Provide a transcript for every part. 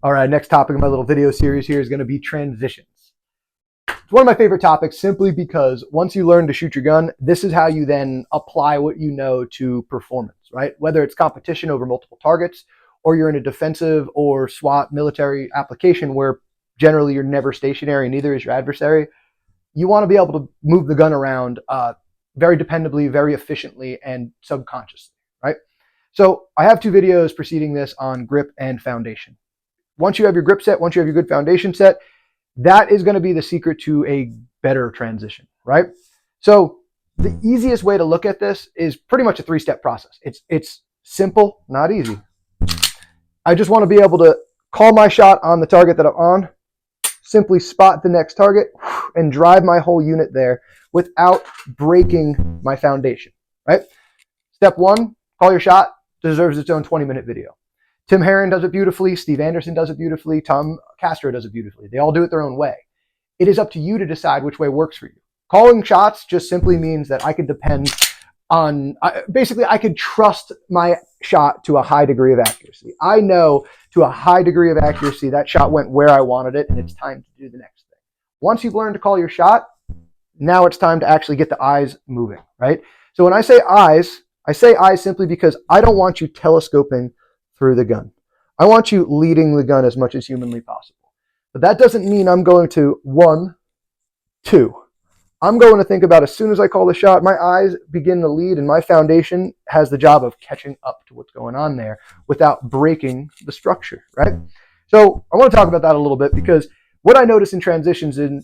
All right, next topic of my little video series here is going to be transitions. It's one of my favorite topics simply because once you learn to shoot your gun, this is how you then apply what you know to performance, right? Whether it's competition over multiple targets or you're in a defensive or SWAT military application where generally you're never stationary, neither is your adversary. You want to be able to move the gun around very dependably, very efficiently, and subconsciously, right? So I have two videos preceding this on grip and foundation. Once you have your grip set, once you have your good foundation set, that is going to be the secret to a better transition, right? So the easiest way to look at this is pretty much a three-step process. It's simple, not easy. I just want to be able to call my shot on the target that I'm on, simply spot the next target, and drive my whole unit there without breaking my foundation, right? Step one, call your shot, deserves its own 20-minute video. Tim Herron does it beautifully. Steve Anderson does it beautifully. Tom Castro does it beautifully. They all do it their own way. It is up to you to decide which way works for you. Calling shots just simply means that I can depend on, basically I could trust my shot to a high degree of accuracy. I know to a high degree of accuracy that shot went where I wanted it and it's time to do the next thing. Once you've learned to call your shot, now it's time to actually get the eyes moving, right? So when I say eyes simply because I don't want you telescoping through the gun. I want you leading the gun as much as humanly possible. But that doesn't mean I'm going to 1, 2. I'm going to think about as soon as I call the shot, my eyes begin to lead and my foundation has the job of catching up to what's going on there without breaking the structure, right? So I want to talk about that a little bit because what I notice in transitions in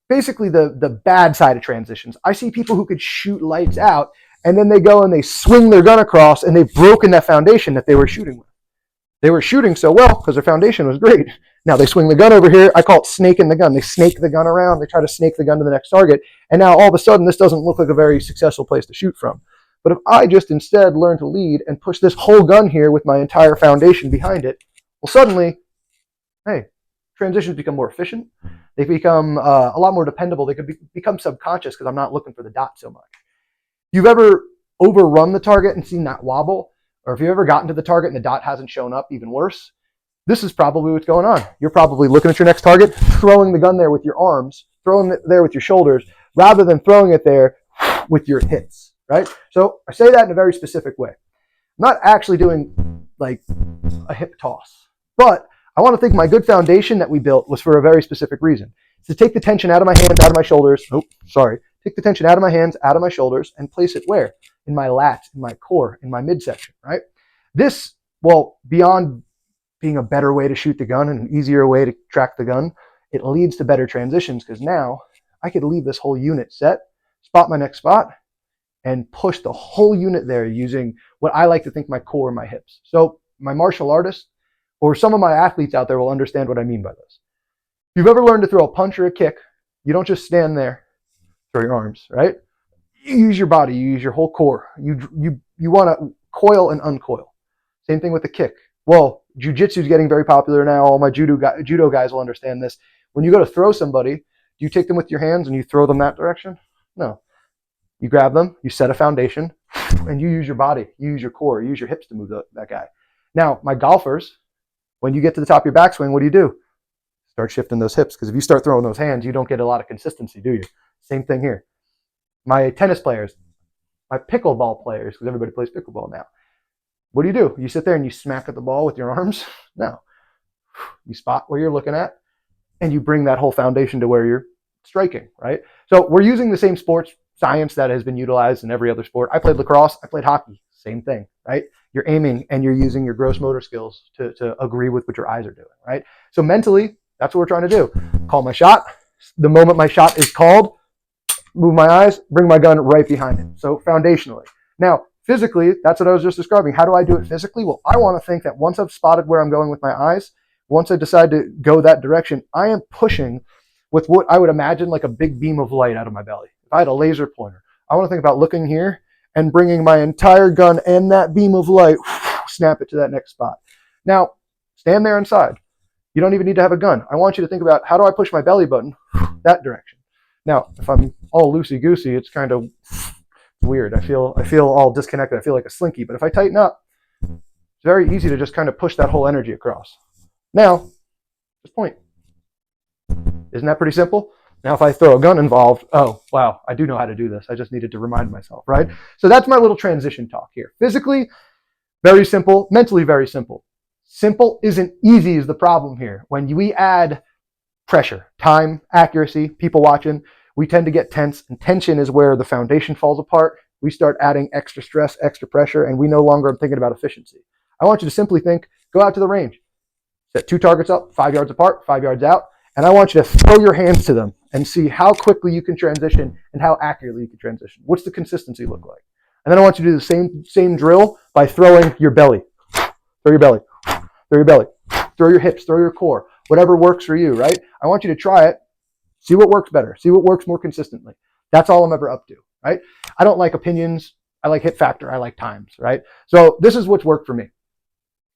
basically the bad side of transitions, I see people who could shoot lights out and then they go and they swing their gun across and they've broken that foundation that they were shooting with. They were shooting so well because their foundation was great. Now they swing the gun over here. I call it snaking the gun. They snake the gun around. They try to snake the gun to the next target. And now all of a sudden, this doesn't look like a very successful place to shoot from. But if I just instead learn to lead and push this whole gun here with my entire foundation behind it, well, suddenly, hey, transitions become more efficient. They become a lot more dependable. They could become subconscious because I'm not looking for the dot so much. You've ever overrun the target and seen that wobble? Or if you've ever gotten to the target and the dot hasn't shown up, even worse, this is probably what's going on. You're probably looking at your next target, throwing the gun there with your arms, throwing it there with your shoulders, rather than throwing it there with your hips, right? So I say that in a very specific way. I'm not actually doing like a hip toss, but I want to think my good foundation that we built was for a very specific reason. It's to take the tension out of my hands, out of my shoulders. Take the tension out of my hands, out of my shoulders, and place it where? In my lats, in my core, in my midsection, right? This, well, beyond being a better way to shoot the gun and an easier way to track the gun, it leads to better transitions because now I could leave this whole unit set, spot my next spot, and push the whole unit there using what I like to think my core and my hips. So my martial artists or some of my athletes out there will understand what I mean by this. If you've ever learned to throw a punch or a kick, you don't just stand there, throw your arms, right? You use your body, you use your whole core. You want to coil and uncoil. Same thing with the kick. Well, jiu-jitsu is getting very popular now. All my judo guys will understand this. When you go to throw somebody, do you take them with your hands and you throw them that direction? No. You grab them, you set a foundation, and you use your body, you use your core, you use your hips to move that guy. Now, my golfers, when you get to the top of your backswing, what do? Start shifting those hips, because if you start throwing those hands, you don't get a lot of consistency, do you? Same thing here. My tennis players, my pickleball players, because everybody plays pickleball now. What do? You sit there and you smack at the ball with your arms? No. You spot where you're looking at, and you bring that whole foundation to where you're striking, right? So we're using the same sports science that has been utilized in every other sport. I played lacrosse, I played hockey, same thing, right? You're aiming and you're using your gross motor skills to agree with what your eyes are doing, right? So mentally, that's what we're trying to do. Call my shot. The moment my shot is called, move my eyes, bring my gun right behind it. So foundationally. Now, physically, that's what I was just describing. How do I do it physically? Well, I want to think that once I've spotted where I'm going with my eyes, once I decide to go that direction, I am pushing with what I would imagine like a big beam of light out of my belly. If I had a laser pointer, I want to think about looking here and bringing my entire gun and that beam of light, snap it to that next spot. Now, stand there inside. You don't even need to have a gun. I want you to think about, how do I push my belly button that direction? Now, if I'm all loosey-goosey, it's kind of weird. I feel all disconnected. I feel like a slinky. But if I tighten up, it's very easy to just kind of push that whole energy across. Now, just point. Isn't that pretty simple? Now, if I throw a gun involved, oh, wow, I do know how to do this. I just needed to remind myself, right? So that's my little transition talk here. Physically, very simple. Mentally, very simple. Simple isn't easy is the problem here. When we add pressure, time, accuracy, people watching, we tend to get tense, and tension is where the foundation falls apart. We start adding extra stress, extra pressure, and we no longer are thinking about efficiency. I want you to simply think, go out to the range, set 2 targets up, 5 yards apart, 5 yards out, and I want you to throw your hands to them and see how quickly you can transition and how accurately you can transition. What's the consistency look like? And then I want you to do the same drill by throwing your belly. Throw your belly, throw your belly, throw your hips, throw your core, whatever works for you, right? I want you to try it, see what works better, see what works more consistently. That's all I'm ever up to, right? I don't like opinions. I like hit factor. I like times, right? So this is what's worked for me.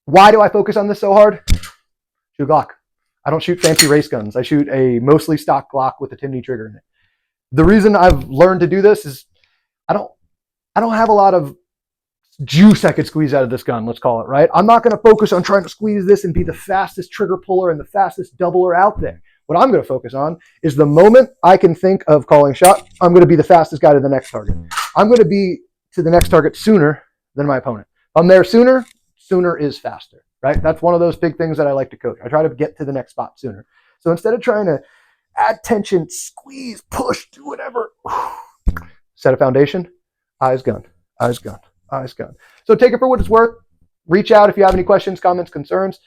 Why do I focus on this so hard? Shoot Glock. I don't shoot fancy race guns. I shoot a mostly stock Glock with a Timney trigger in it. The reason I've learned to do this is I don't have a lot of juice I could squeeze out of this gun, let's call it, right? I'm not going to focus on trying to squeeze this and be the fastest trigger puller and the fastest doubler out there. What I'm going to focus on is the moment I can think of calling shot, I'm going to be the fastest guy to the next target. I'm going to be to the next target sooner than my opponent. If I'm there sooner, sooner is faster, right? That's one of those big things that I like to coach. I try to get to the next spot sooner. So instead of trying to add tension, squeeze, push, do whatever, set a foundation, eyes gun, eyes gun, eyes gun. So take it for what it's worth. Reach out if you have any questions, comments, concerns.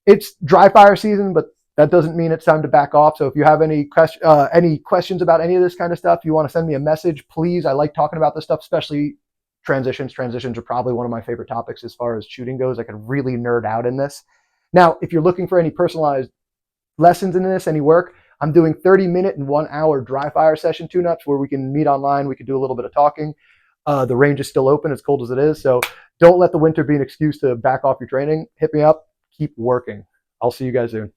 It's dry fire season, but that doesn't mean it's time to back off. So if you have any questions about any of this kind of stuff, you want to send me a message, please. I like talking about this stuff, especially transitions. Transitions are probably one of my favorite topics as far as shooting goes. I could really nerd out in this. Now, if you're looking for any personalized lessons in this, any work, I'm doing 30-minute and 1-hour dry fire session tune-ups where we can meet online. We can do a little bit of talking. The range is still open, as cold as it is. So don't let the winter be an excuse to back off your training. Hit me up. Keep working. I'll see you guys soon.